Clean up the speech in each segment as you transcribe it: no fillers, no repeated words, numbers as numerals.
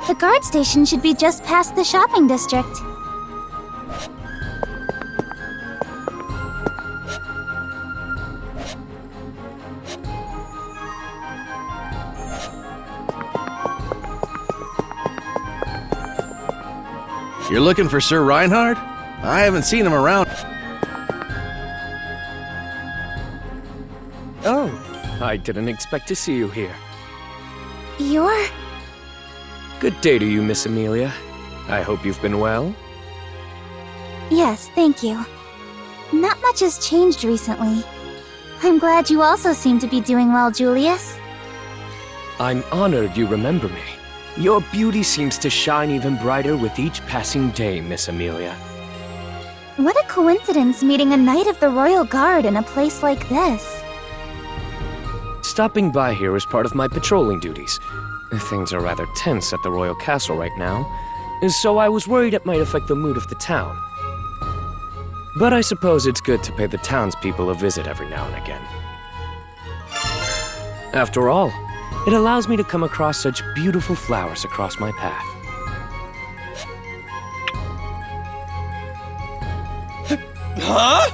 The guard station should be just past the shopping district. You're looking for Sir Reinhard? I haven't seen him around. Oh, I didn't expect to see you here. You're... Good day to you, Miss Amelia. I hope you've been well. Yes, thank you. Not much has changed recently. I'm glad you also seem to be doing well, Julius. I'm honored you remember me. Your beauty seems to shine even brighter with each passing day, Miss Amelia. What a coincidence meeting a Knight of the Royal Guard in a place like this. Stopping by here is part of my patrolling duties. Things are rather tense at the Royal Castle right now, so I was worried it might affect the mood of the town. But I suppose it's good to pay the townspeople a visit every now and again. After all, it allows me to come across such beautiful flowers across my path. Huh?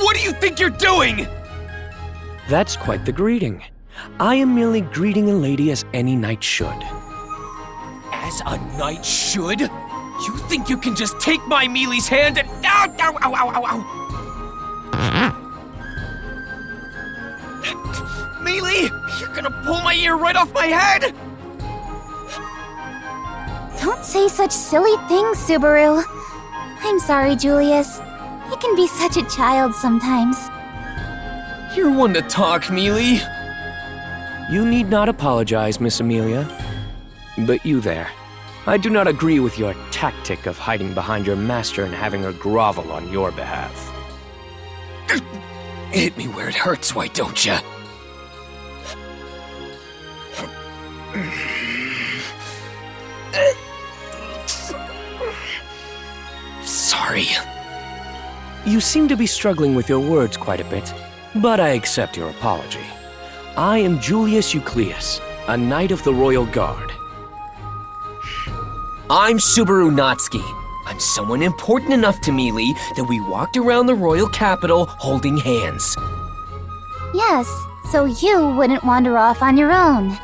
What do you think you're doing? That's quite the greeting. I am merely greeting a lady as any knight should. As a knight should? You think you can just take my mili's hand and... Ow, ow, ow, ow, ow, ow. Mili, you're gonna pull my ear right off my head? Don't say such silly things, Subaru. I'm sorry, Julius. You can be such a child sometimes. You're one to talk, Mili. You need not apologize, Miss Amelia. But you there, I do not agree with your tactic of hiding behind your master and having her grovel on your behalf. Hit me where it hurts, why don't ya? Sorry. You seem to be struggling with your words quite a bit, but I accept your apology. I am Julius Eucleus, a Knight of the Royal Guard. I'm Subaru Natsuki. I'm someone important enough to Mili that we walked around the royal capital holding hands. Yes, so you wouldn't wander off on your own.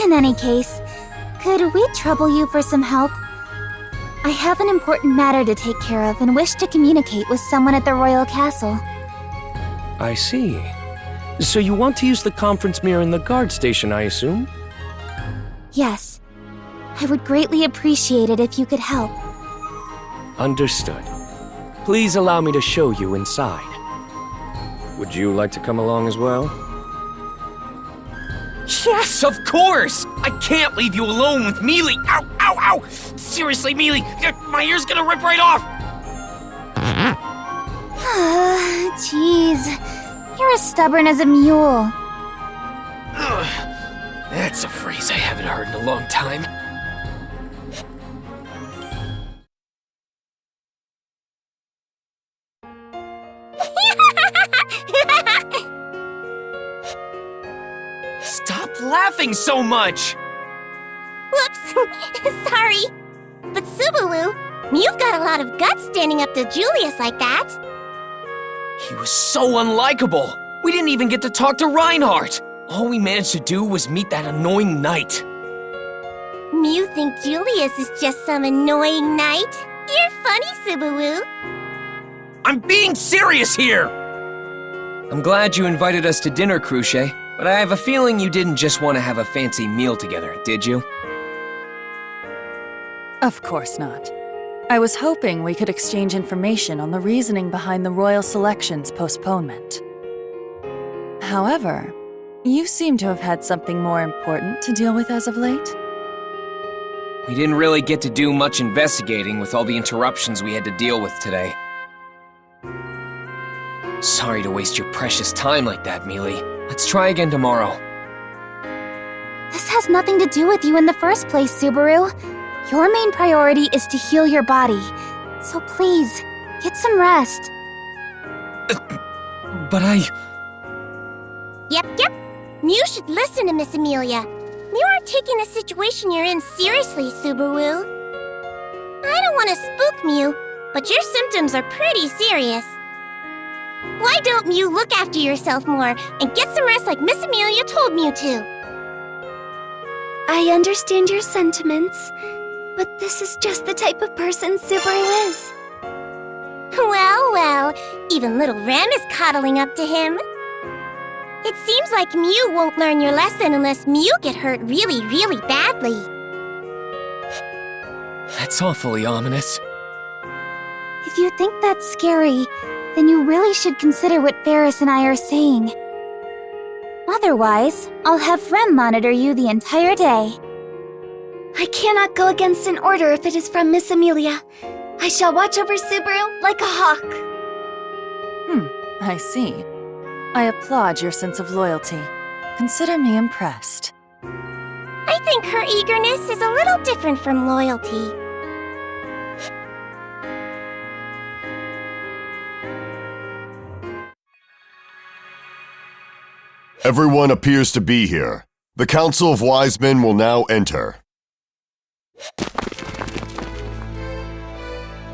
In any case, could we trouble you for some help? I have an important matter to take care of and wish to communicate with someone at the royal castle. I see. So you want to use the conference mirror in the guard station, I assume? Yes. I would greatly appreciate it if you could help. Understood. Please allow me to show you inside. Would you like to come along as well? Yes, of course! I can't leave you alone with Mili! Ow, ow, ow! Seriously, Mili, my ear's gonna rip right off! Jeez, you're as stubborn as a mule. Ugh, that's a phrase I haven't heard in a long time. Stop laughing so much! Whoops! Sorry. But Subaru, you've got a lot of guts standing up to Julius like that. He was so unlikable. We didn't even get to talk to Reinhardt. All we managed to do was meet that annoying knight. You think Julius is just some annoying knight? You're funny, Subaru. I'm being serious here! I'm glad you invited us to dinner, Cruce, but I have a feeling you didn't just want to have a fancy meal together, did you? Of course not. I was hoping we could exchange information on the reasoning behind the royal selection's postponement. However, you seem to have had something more important to deal with as of late. We didn't really get to do much investigating with all the interruptions we had to deal with today. Sorry to waste your precious time like that, Mili. Let's try again tomorrow. This has nothing to do with you in the first place, Subaru. Your main priority is to heal your body. So please, Get some rest. But I... Yep. You should listen to Miss Amelia. You aren't taking the situation you're in seriously, Subaru. I don't want to spook Mew, but your symptoms are pretty serious. Why don't Mew look after yourself more and get some rest like Miss Amelia told Mew to? I understand your sentiments, but this is just the type of person Subaru is. Well, even little Rem is coddling up to him. It seems like Mew won't learn your lesson unless Mew get hurt really, really badly. That's awfully ominous. If you think that's scary, then you really should consider what Ferris and I are saying. Otherwise, I'll have Rem monitor you the entire day. I cannot go against an order if it is from Miss Amelia. I shall watch over Subaru like a hawk. I see. I applaud your sense of loyalty. Consider me impressed. I think her eagerness is a little different from loyalty. Everyone appears to be here. The Council of Wise Men will now enter.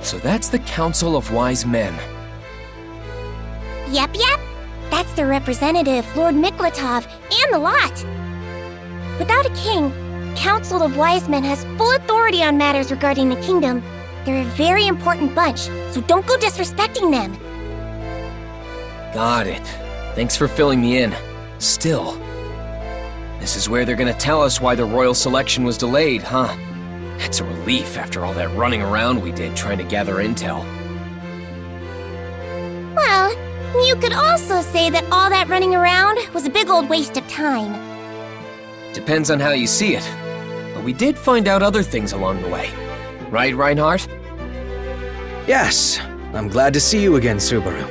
So that's the Council of Wise Men. Yep. That's their representative, Lord Miklatov, and the lot. Without a king, Council of Wise Men has full authority on matters regarding the kingdom. They're a very important bunch, so don't go disrespecting them. Got it. Thanks for filling me in. Still, this is where they're gonna tell us why the royal selection was delayed, huh? It's a relief after all that running around we did trying to gather intel. Well, you could also say that all that running around was a big old waste of time. Depends on how you see it. But we did find out other things along the way. Right, Reinhardt? Yes, I'm glad to see you again, Subaru.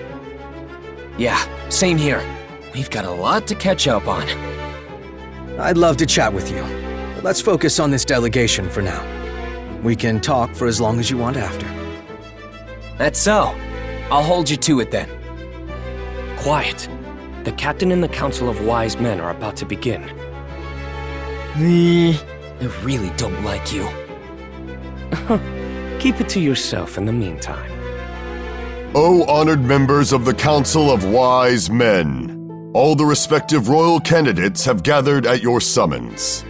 Yeah, same here. We've got a lot to catch up on. I'd love to chat with you, but let's focus on this delegation for now. We can talk for as long as you want after. That's so. I'll hold you to it then. Quiet. The captain and the Council of Wise Men are about to begin. I really don't like you. Keep it to yourself in the meantime. O honored members of the Council of Wise Men, all the respective royal candidates have gathered at your summons.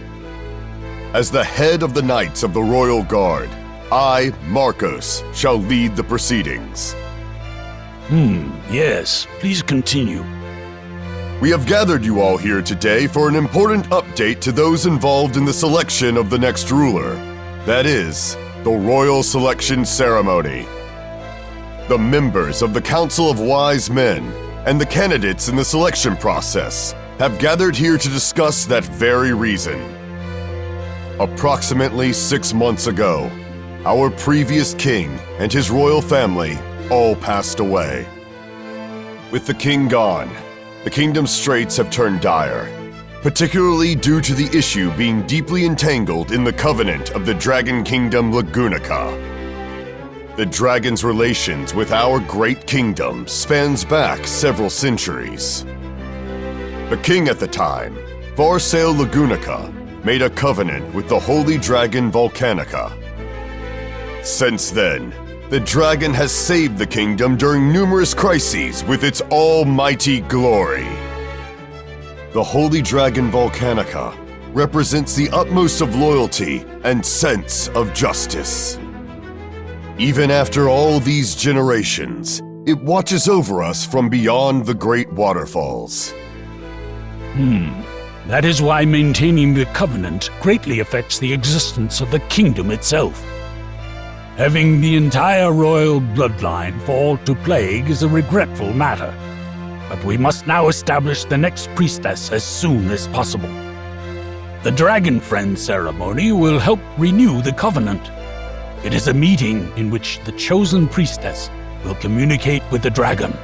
As the head of the Knights of the Royal Guard, I, Marcos, shall lead the proceedings. Yes, please continue. We have gathered you all here today for an important update to those involved in the selection of the next ruler. That is, the royal selection ceremony. The members of the Council of Wise Men and the candidates in the selection process have gathered here to discuss that very reason. Approximately 6 months ago, our previous king and his royal family all passed away. With the king gone, the kingdom's straits have turned dire, particularly due to the issue being deeply entangled in the covenant of the Dragon Kingdom Lagunica. The dragon's relations with our great kingdom spans back several centuries. The king at the time, Varsail Lagunica, made a covenant with the holy dragon Volcanica. Since then, the dragon has saved the kingdom during numerous crises with its almighty glory. The holy dragon Volcanica represents the utmost of loyalty and sense of justice. Even after all these generations, it watches over us from beyond the great waterfalls. That is why maintaining the covenant greatly affects the existence of the kingdom itself. Having the entire royal bloodline fall to plague is a regretful matter, but we must now establish the next priestess as soon as possible. The Dragon Friend ceremony will help renew the covenant. It is a meeting in which the chosen priestess will communicate with the dragon.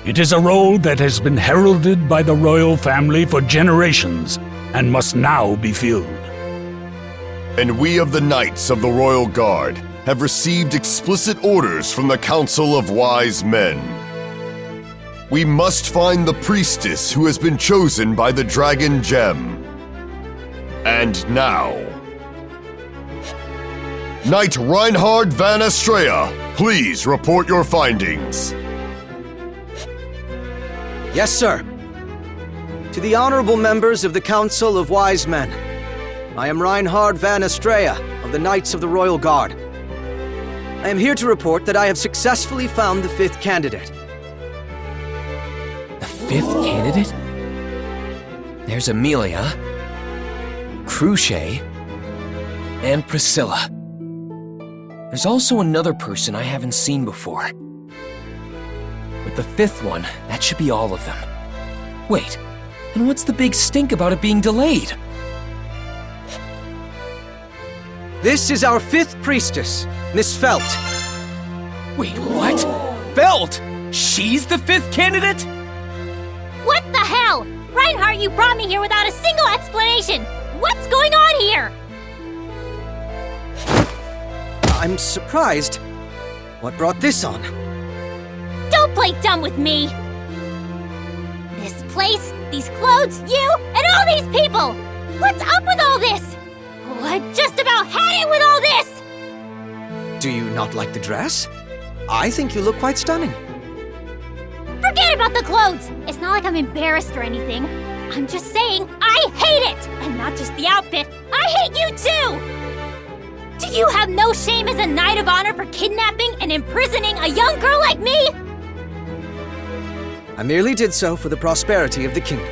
It is a role that has been heralded by the royal family for generations and must now be filled. And we of the Knights of the Royal Guard have received explicit orders from the Council of Wise Men. We must find the priestess who has been chosen by the Dragon Gem. And now, Knight Reinhard van Estrella, please report your findings. Yes, sir. To the honorable members of the Council of Wise Men, I am Reinhard van Estrella of the Knights of the Royal Guard. I am here to report that I have successfully found the 5th candidate. The 5th candidate? There's Amelia, Cruce, and Priscilla. There's also another person I haven't seen before. With the 5th one, that should be all of them. Wait, and what's the big stink about it being delayed? This is our 5th priestess, Miss Felt. Wait, what? Felt? She's the 5th candidate? What the hell? Reinhardt, you brought me here without a single explanation! What's going on here? I'm surprised. What brought this on? Don't play dumb with me! This place, these clothes, you, and all these people! What's up with all this? Oh, I just about had it with all this! Do you not like the dress? I think you look quite stunning. Forget about the clothes! It's not like I'm embarrassed or anything. I'm just saying, I hate it! And not just the outfit, I hate you too! Do you have no shame as a Knight of Honor for kidnapping and imprisoning a young girl like me? I merely did so for the prosperity of the kingdom.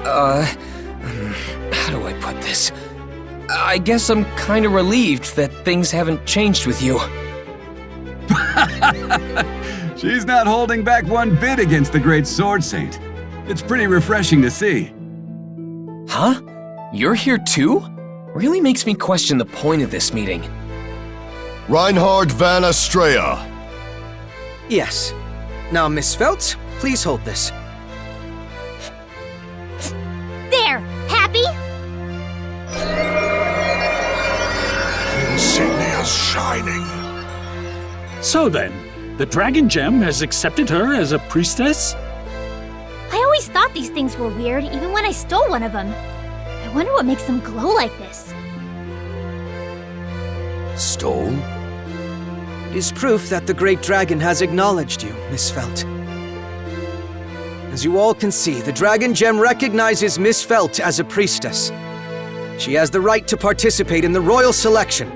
How do I put this? I guess I'm kind of relieved that things haven't changed with you. She's not holding back one bit against the Great Sword Saint. It's pretty refreshing to see. Huh? You're here too? Really makes me question the point of this meeting. Reinhard van Estrella. Yes. Now, Miss Felt, please hold this. There! Happy? Insignia's shining. So then, the Dragon Gem has accepted her as a priestess? I always thought these things were weird, even when I stole one of them. I wonder what makes them glow like this. Stole? It is proof that the Great Dragon has acknowledged you, Miss Felt. As you all can see, the Dragon Gem recognizes Miss Felt as a priestess. She has the right to participate in the royal selection.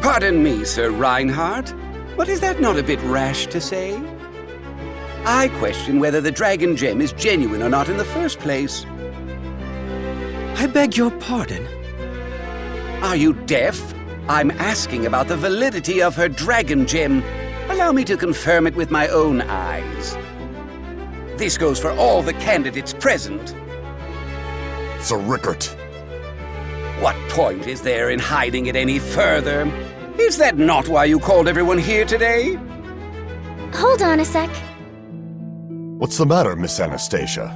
Pardon me, Sir Reinhard, but is that not a bit rash to say? I question whether the Dragon Gem is genuine or not in the first place. I beg your pardon? Are you deaf? I'm asking about the validity of her Dragon Gem. Allow me to confirm it with my own eyes. This goes for all the candidates present. Sir Rickert. What point is there in hiding it any further? Is that not why you called everyone here today? Hold on a sec. What's the matter, Miss Anastasia?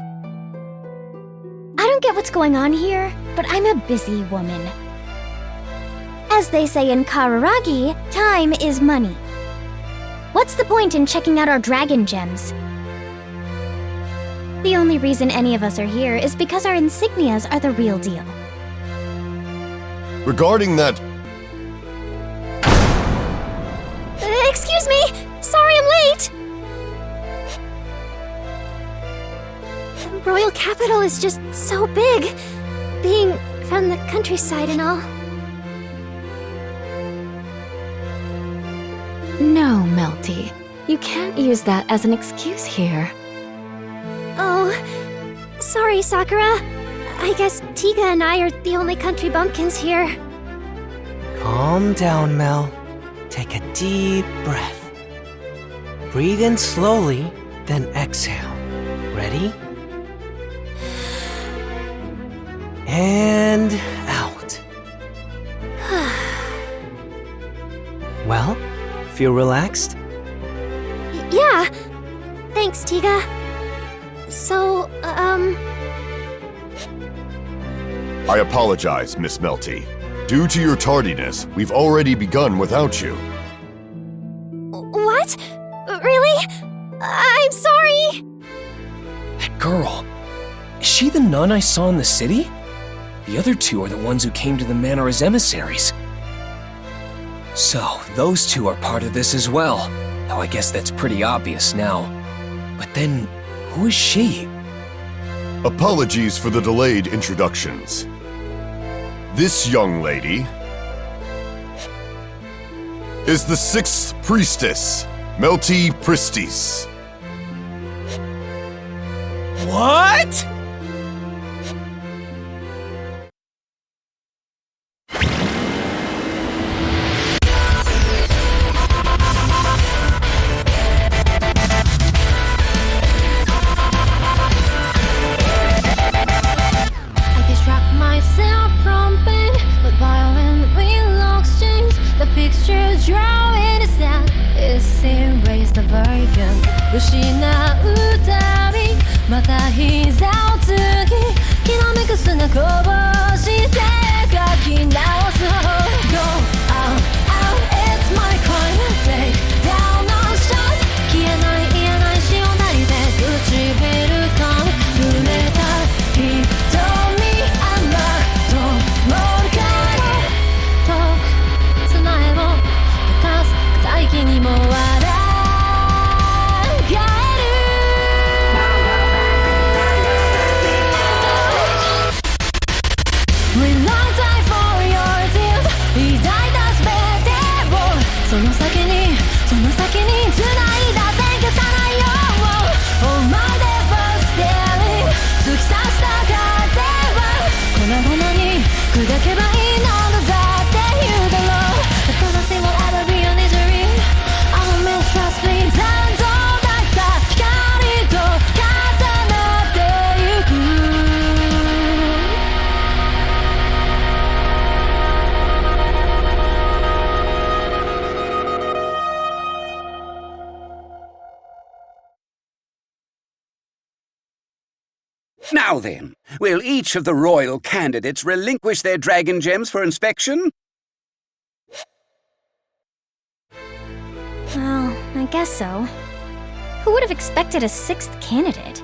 I don't get what's going on here, but I'm a busy woman. As they say in Kararagi, time is money. What's the point in checking out our dragon gems? The only reason any of us are here is because our insignias are the real deal. Regarding that... Excuse me! Sorry I'm late! The royal capital is just so big, being from the countryside and all. No, Melty. You can't use that as an excuse here. Oh, sorry, Sakura. I guess Tiga and I are the only country bumpkins here. Calm down, Mel. Take a deep breath. Breathe in slowly, then exhale. Ready? And out. Well, feel relaxed? Yeah. Thanks, Tiga. So, I apologize, Miss Melty. Due to your tardiness, we've already begun without you. What? Really? I'm sorry! That girl. Is she the nun I saw in the city? The other two are the ones who came to the manor as emissaries. So, those two are part of this as well. Though I guess that's pretty obvious now. But then, who is she? Apologies for the delayed introductions. This young lady is the 6th priestess, Melty Pristis. What?! Now then, will each of the royal candidates relinquish their dragon gems for inspection? Well, I guess so. Who would have expected a 6th candidate?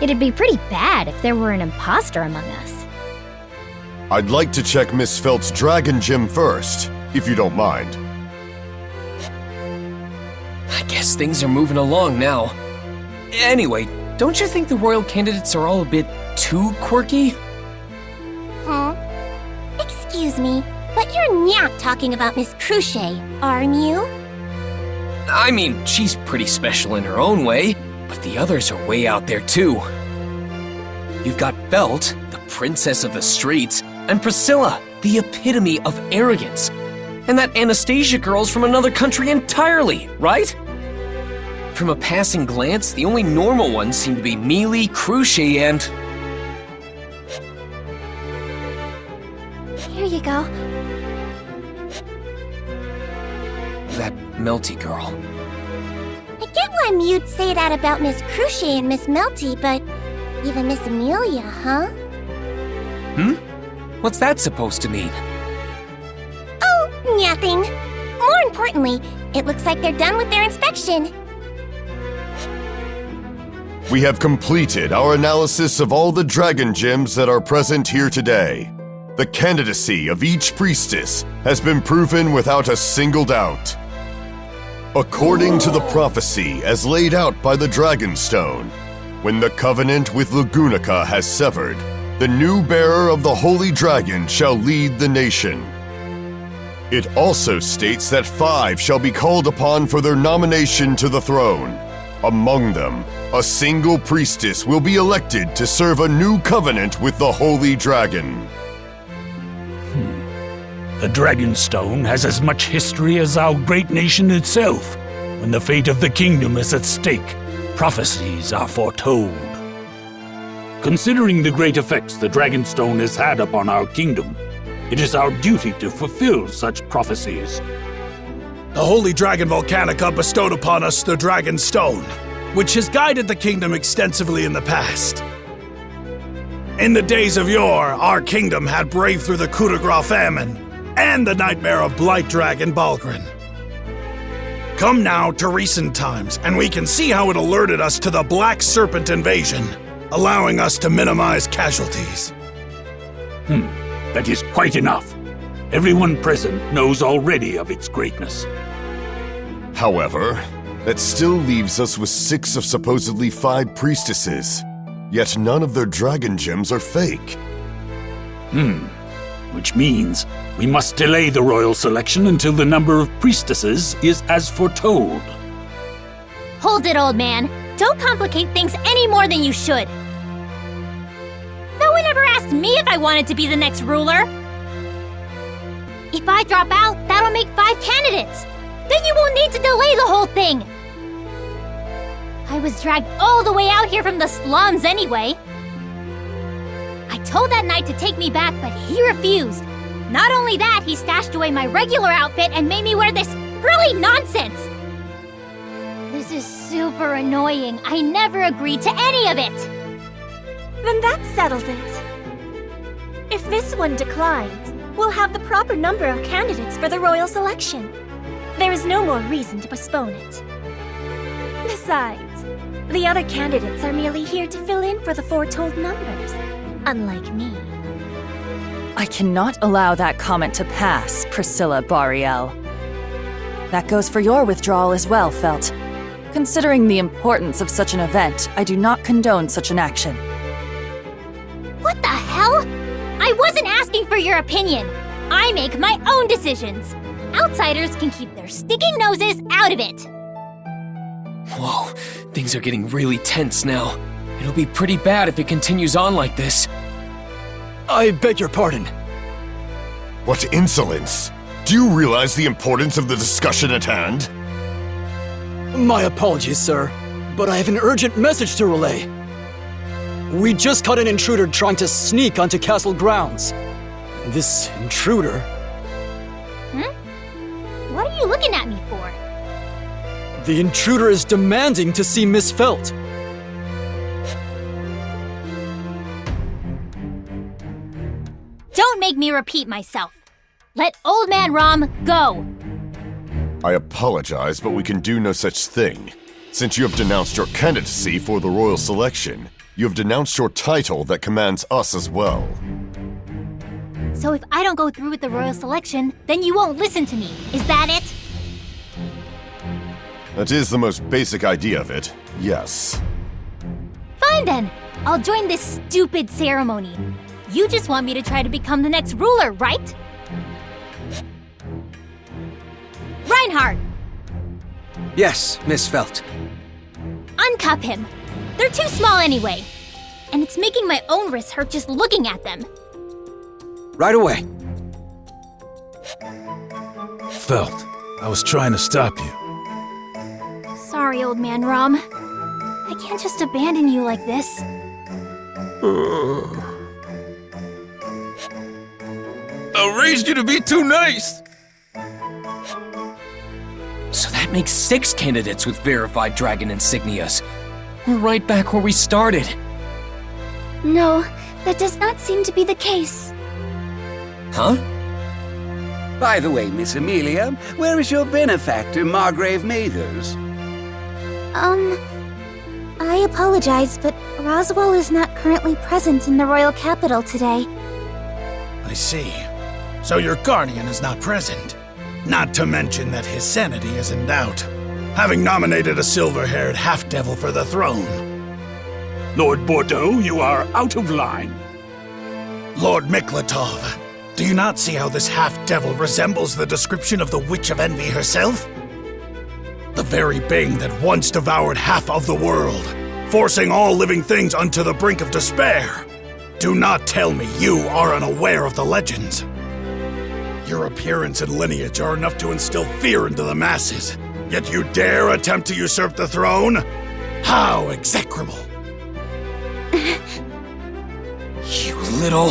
It'd be pretty bad if there were an imposter among us. I'd like to check Miss Felt's dragon gem first, if you don't mind. I guess things are moving along now. Anyway, don't you think the royal candidates are all a bit too quirky? Huh? Excuse me, but you're not talking about Miss Cruchet, are you? I mean, she's pretty special in her own way, but the others are way out there too. You've got Felt, the princess of the streets, and Priscilla, the epitome of arrogance. And that Anastasia girl's from another country entirely, right? From a passing glance, the only normal ones seem to be Mili, Cruchet, and... Here you go. that Melty girl. I get why you'd say that about Miss Cruchet and Miss Melty, but even Miss Amelia, huh? What's that supposed to mean? Oh, nothing. More importantly, it looks like they're done with their inspection. We have completed our analysis of all the dragon gems that are present here today. The candidacy of each priestess has been proven without a single doubt. According to the prophecy as laid out by the Dragonstone, when the covenant with Lagunica has severed, the new bearer of the Holy Dragon shall lead the nation. It also states that 5 shall be called upon for their nomination to the throne. Among them, a single priestess will be elected to serve a new covenant with the Holy Dragon. The Dragonstone has as much history as our great nation itself. When the fate of the kingdom is at stake, prophecies are foretold. Considering the great effects the Dragonstone has had upon our kingdom, it is our duty to fulfill such prophecies. The Holy Dragon Volcanica bestowed upon us the Dragonstone, which has guided the kingdom extensively in the past. In the days of yore, our kingdom had braved through the coup de grace famine and the nightmare of Blight Dragon Balgrin. Come now to recent times, and we can see how it alerted us to the Black Serpent invasion, allowing us to minimize casualties. That is quite enough. Everyone present knows already of its greatness. However, that still leaves us with 6 of supposedly 5 priestesses. Yet none of their dragon gems are fake. Which means we must delay the royal selection until the number of priestesses is as foretold. Hold it, old man. Don't complicate things any more than you should. No one ever asked me if I wanted to be the next ruler. If I drop out, that'll make 5 candidates. Then you won't need to delay the whole thing. I was dragged all the way out here from the slums anyway. I told that knight to take me back, but he refused. Not only that, he stashed away my regular outfit and made me wear this frilly nonsense. This is super annoying. I never agreed to any of it. Then that settles it. If this one declines, we'll have the proper number of candidates for the royal selection. There is no more reason to postpone it. Besides, the other candidates are merely here to fill in for the foretold numbers, unlike me. I cannot allow that comment to pass, Priscilla Bariel. That goes for your withdrawal as well, Felt. Considering the importance of such an event, I do not condone such an action. What the hell? I wasn't asking for your opinion. I make my own decisions. Outsiders can keep their sticking noses out of it. Whoa, things are getting really tense now. It'll be pretty bad if it continues on like this. I beg your pardon. What insolence! Do you realize the importance of the discussion at hand? My apologies, sir, but I have an urgent message to relay. We just caught an intruder trying to sneak onto castle grounds. This intruder... What are you looking at me for? The intruder is demanding to see Miss Felt. Don't make me repeat myself. Let Old Man Rom go. I apologize, but we can do no such thing. Since you have denounced your candidacy for the royal selection, you have denounced your title that commands us as well. So if I don't go through with the royal selection, then you won't listen to me. Is that it? That is the most basic idea of it, yes. Fine then. I'll join this stupid ceremony. You just want me to try to become the next ruler, right? Reinhardt! Yes, Miss Felt. Uncuff him. They're too small anyway. And it's making my own wrists hurt just looking at them. Right away. Felt, I was trying to stop you. Sorry, Old Man Rom. I can't just abandon you like this. I raised you to be too nice! So that makes 6 candidates with verified dragon insignias. We're right back where we started. No, that does not seem to be the case. Huh? By the way, Miss Amelia, where is your benefactor, Margrave Mathers? I apologize, but Roswell is not currently present in the royal capital today. I see. So your guardian is not present. Not to mention that his sanity is in doubt, having nominated a silver-haired half-devil for the throne. Lord Bordeaux, you are out of line. Lord Miklatov, do you not see how this half-devil resembles the description of the Witch of Envy herself? The very being that once devoured half of the world, forcing all living things unto the brink of despair. Do not tell me you are unaware of the legends. Your appearance and lineage are enough to instill fear into the masses, yet you dare attempt to usurp the throne? How execrable! You little...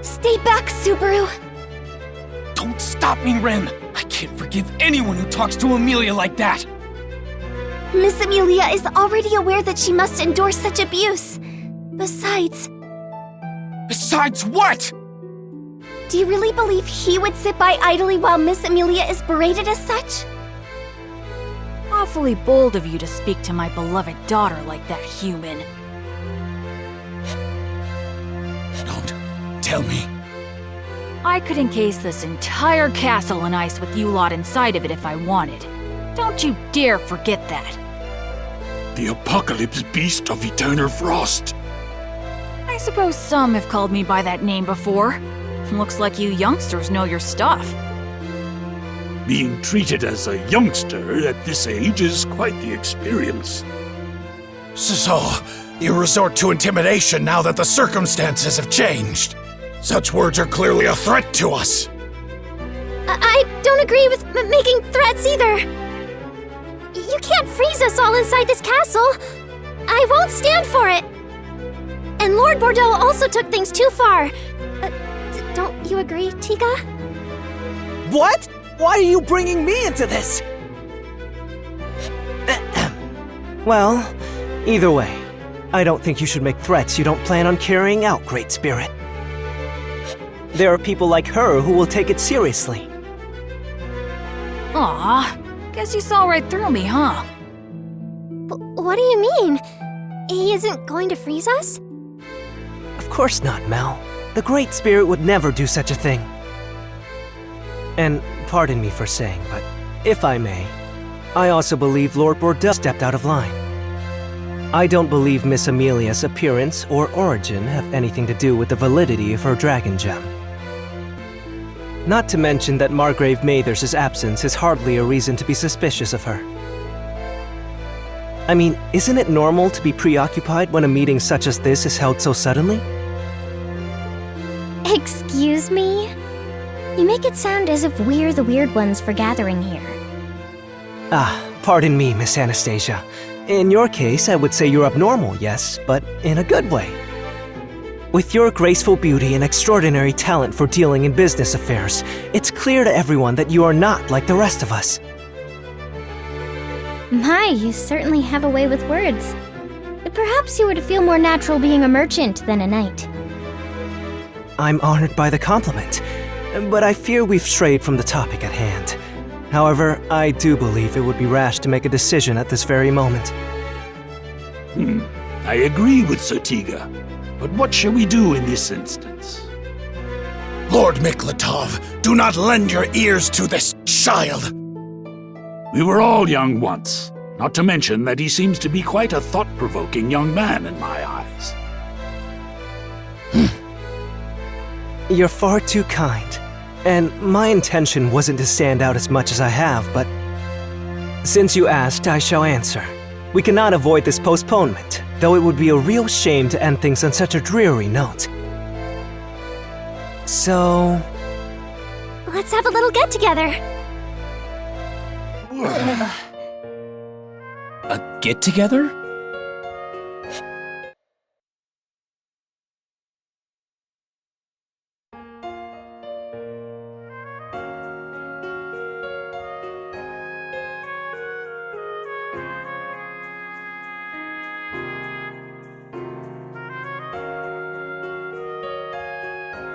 Stay back, Subaru! Don't stop me, Rem! I can't forgive anyone who talks to Amelia like that! Miss Amelia is already aware that she must endure such abuse. Besides, Besides what? Do you really believe he would sit by idly while Miss Amelia is berated as such? Awfully bold of you to speak to my beloved daughter like that, human. Don't tell me. I could encase this entire castle in ice with you lot inside of it if I wanted. Don't you dare forget that. The apocalypse beast of eternal frost. I suppose some have called me by that name before. Looks like you youngsters know your stuff. Being treated as a youngster at this age is quite the experience. So, you resort to intimidation now that the circumstances have changed. Such words are clearly a threat to us. I don't agree with making threats either. You can't freeze us all inside this castle. I won't stand for it. And Lord Bordeaux also took things too far. Don't you agree, Tiga? What? Why are you bringing me into this? Well, either way, I don't think you should make threats you don't plan on carrying out, Great Spirit. There are people like her who will take it seriously. Aw, guess you saw right through me, huh? What do you mean? He isn't going to freeze us? Of course not, Mel. The Great Spirit would never do such a thing. And pardon me for saying, but if I may, I also believe Lord Bordeaux stepped out of line. I don't believe Miss Amelia's appearance or origin have anything to do with the validity of her dragon gem. Not to mention that Margrave Mathers's absence is hardly a reason to be suspicious of her. I mean, isn't it normal to be preoccupied when a meeting such as this is held so suddenly? Excuse me? You make it sound as if we're the weird ones for gathering here. Pardon me, Miss Anastasia. In your case, I would say you're abnormal, yes, but in a good way. With your graceful beauty and extraordinary talent for dealing in business affairs, it's clear to everyone that you are not like the rest of us. My, you certainly have a way with words. Perhaps you would feel more natural being a merchant than a knight. I'm honored by the compliment, but I fear we've strayed from the topic at hand. However, I do believe it would be rash to make a decision at this very moment. I agree with Sir Tiga, but what shall we do in this instance? Lord Miklatov, do not lend your ears to this child! We were all young once, not to mention that he seems to be quite a thought-provoking young man in my eyes. You're far too kind, and my intention wasn't to stand out as much as I have, but since you asked, I shall answer. We cannot avoid this postponement, though it would be a real shame to end things on such a dreary note. So... let's have a little get-together. A get-together?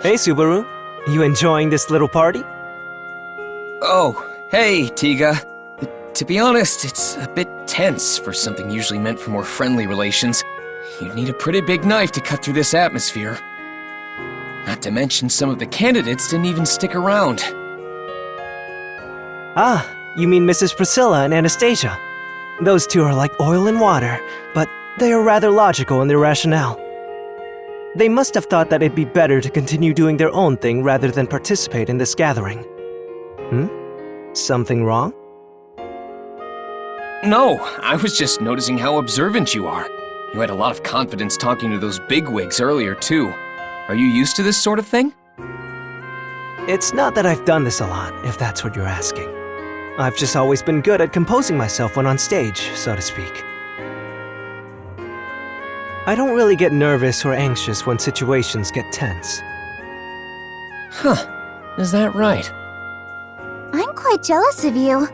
Hey, Subaru. You enjoying this little party? Oh, hey, Tiga. To be honest, it's a bit tense for something usually meant for more friendly relations. You'd need a pretty big knife to cut through this atmosphere. Not to mention some of the candidates didn't even stick around. Ah, you mean Mrs. Priscilla and Anastasia. Those two are like oil and water, but they are rather logical in their rationale. They must have thought that it'd be better to continue doing their own thing rather than participate in this gathering. Something wrong? No, I was just noticing how observant you are. You had a lot of confidence talking to those bigwigs earlier, too. Are you used to this sort of thing? It's not that I've done this a lot, if that's what you're asking. I've just always been good at composing myself when on stage, so to speak. I don't really get nervous or anxious when situations get tense. Huh, is that right? I'm quite jealous of you.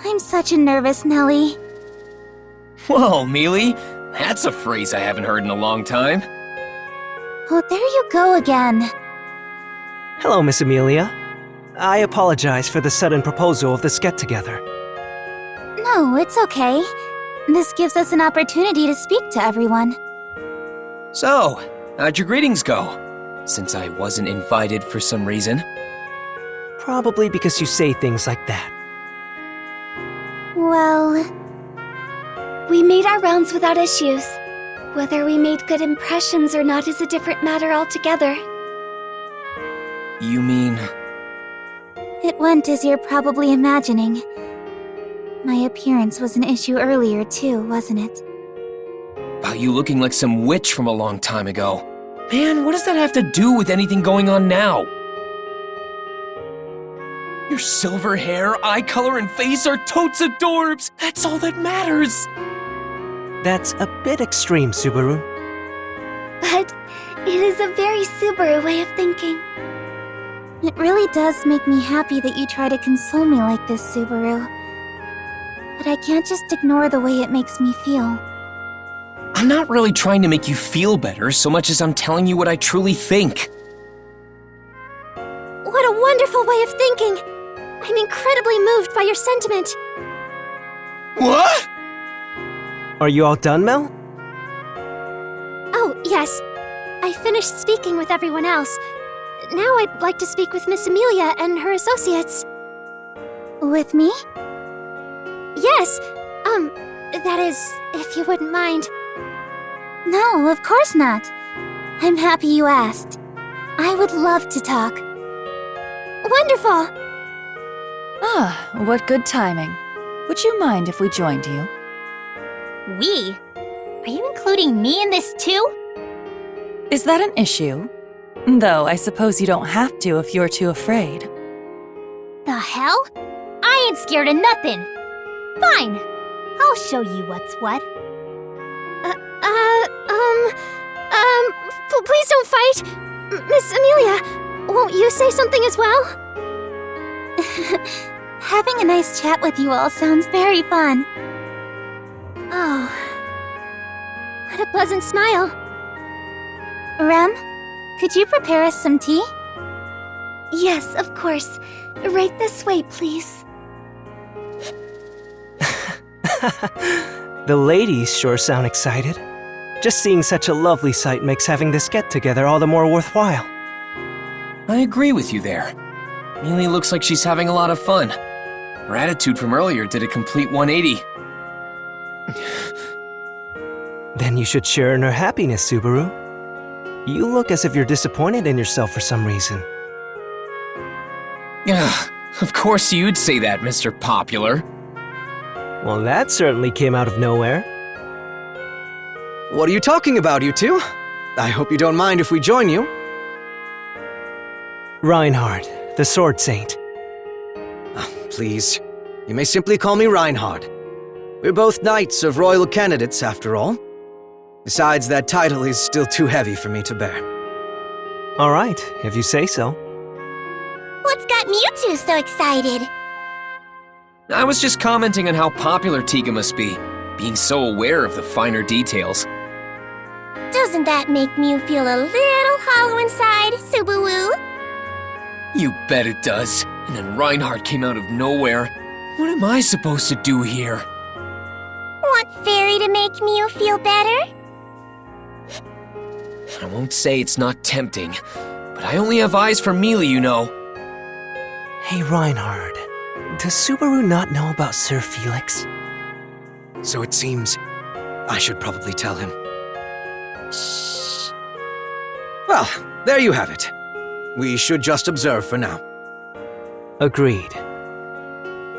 I'm such a nervous Nelly. Whoa, mili, that's a phrase I haven't heard in a long time. Oh, there you go again. Hello, Miss Amelia. I apologize for the sudden proposal of this get-together. No, it's okay. This gives us an opportunity to speak to everyone. So, how'd your greetings go? Since I wasn't invited for some reason. Probably because you say things like that. Well... We made our rounds without issues. Whether we made good impressions or not is a different matter altogether. You mean... It went as you're probably imagining. My appearance was an issue earlier too, wasn't it? About you looking like some witch from a long time ago. Man, what does that have to do with anything going on now? Your silver hair, eye color, and face are totes adorbs! That's all that matters! That's a bit extreme, Subaru. But it is a very Subaru way of thinking. It really does make me happy that you try to console me like this, Subaru. But I can't just ignore the way it makes me feel. I'm not really trying to make you feel better so much as I'm telling you what I truly think. What a wonderful way of thinking! I'm incredibly moved by your sentiment. What? Are you all done, Mel? Oh, yes. I finished speaking with everyone else. Now I'd like to speak with Miss Amelia and her associates. With me? Yes. That is, if you wouldn't mind. No, of course not. I'm happy you asked. I would love to talk. Wonderful! Ah, what good timing. Would you mind if we joined you? We? Are you including me in this too? Is that an issue? Though I suppose you don't have to if you're too afraid. The hell? I ain't scared of nothing. Fine. I'll show you what's what. Please don't fight! Miss Amelia, won't you say something as well? Having a nice chat with you all sounds very fun. Oh. What a pleasant smile. Rem, could you prepare us some tea? Yes, of course. Right this way, please. The ladies sure sound excited. Just seeing such a lovely sight makes having this get-together all the more worthwhile. I agree with you there. Mili looks like she's having a lot of fun. Her attitude from earlier did a complete 180. Then you should share in her happiness, Subaru. You look as if you're disappointed in yourself for some reason. Ugh, of course you'd say that, Mr. Popular. Well, that certainly came out of nowhere. What are you talking about, you two? I hope you don't mind if we join you. Reinhard, the Sword Saint. Please, you may simply call me Reinhard. We're both knights of royal candidates, after all. Besides, that title is still too heavy for me to bear. All right, if you say so. What's got Mewtwo so excited? I was just commenting on how popular Tiga must be, being so aware of the finer details. Doesn't that make Mew feel a little hollow inside, Subaru? You bet it does. And then Reinhardt came out of nowhere. What am I supposed to do here? Want Fairy to make Mew feel better? I won't say it's not tempting, but I only have eyes for Mili, you know. Hey, Reinhard. Does Subaru not know about Sir Felix? So it seems I should probably tell him. Shh. Well, there you have it. We should just observe for now. Agreed.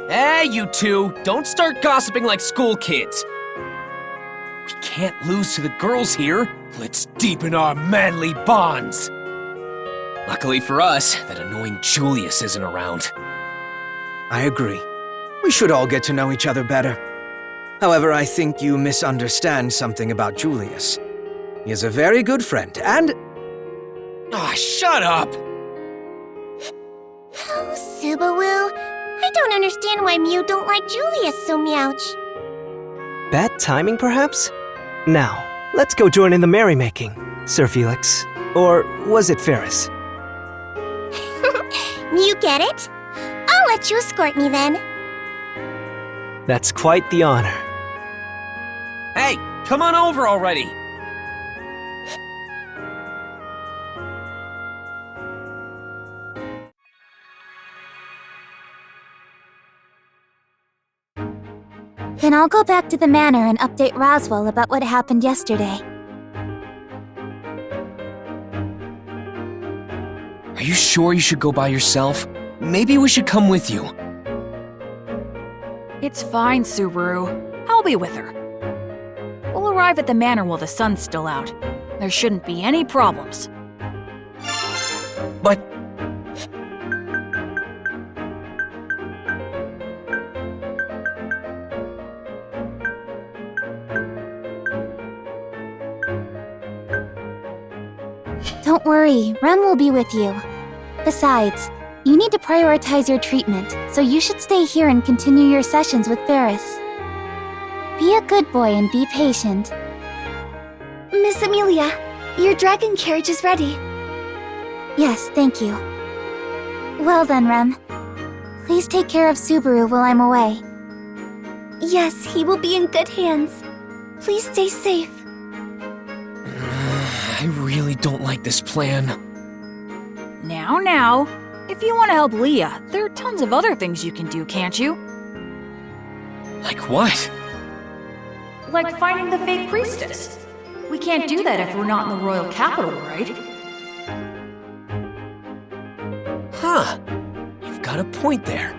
Hey, you two! Don't start gossiping like school kids! We can't lose to the girls here. Let's deepen our manly bonds! Luckily for us, that annoying Julius isn't around. I agree. We should all get to know each other better. However, I think you misunderstand something about Julius. He is a very good friend, and... Ah, shut up! Oh, Subaru. I don't understand why Mew don't like Julius so much. Bad timing, perhaps? Now, let's go join in the merrymaking, Sir Felix. Or was it Ferris? You get it? I'll let you escort me then. That's quite the honor. Hey, come on over already! Then I'll go back to the manor and update Roswell about what happened yesterday. Are you sure you should go by yourself? Maybe we should come with you. It's fine, Subaru. I'll be with her. We'll arrive at the manor while the sun's still out. There shouldn't be any problems. But... Don't worry, Rem will be with you. Besides, you need to prioritize your treatment, so you should stay here and continue your sessions with Ferris. Be a good boy and be patient. Miss Amelia, your dragon carriage is ready. Yes, thank you. Well then, Rem. Please take care of Subaru while I'm away. Yes, he will be in good hands. Please stay safe. I really don't like this plan. Now. If you want to help Leah, there are tons of other things you can do, can't you? Like what? Like finding the fake priestess. We can't do that if we're not in the royal capital, right? Huh. You've got a point there.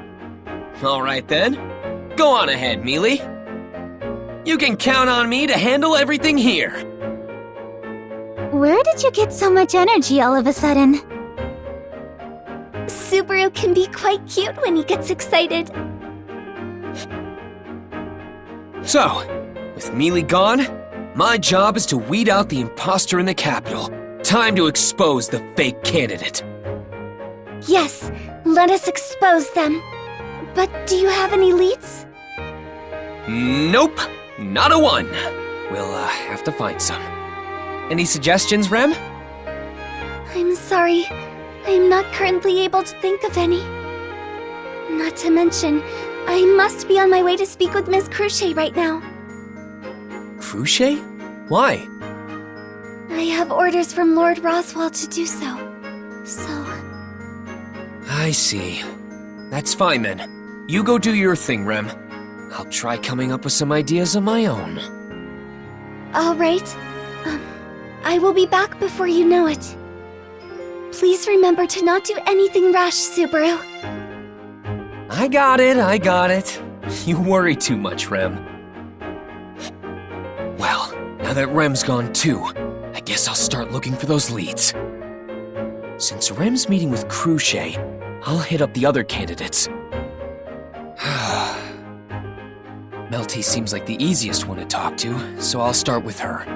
All right then. Go on ahead, Mili. You can count on me to handle everything here. Where did you get so much energy all of a sudden? Subaru can be quite cute when he gets excited. So, with Mili gone, my job is to weed out the imposter in the capital. Time to expose the fake candidate. Yes, let us expose them. But do you have any leads? Nope, not a one. We'll have to find some. Any suggestions, Rem? I'm sorry. I am not currently able to think of any. Not to mention, I must be on my way to speak with Miss Cruchet right now. Cruchet? Why? I have orders from Lord Roswell to do so. I see. That's fine then. You go do your thing, Rem. I'll try coming up with some ideas of my own. All right. I will be back before you know it. Please remember to not do anything rash, Subaru. I got it. You worry too much, Rem. Well, now that Rem's gone too, I guess I'll start looking for those leads. Since Rem's meeting with Cruchet, I'll hit up the other candidates. Melty seems like the easiest one to talk to, so I'll start with her.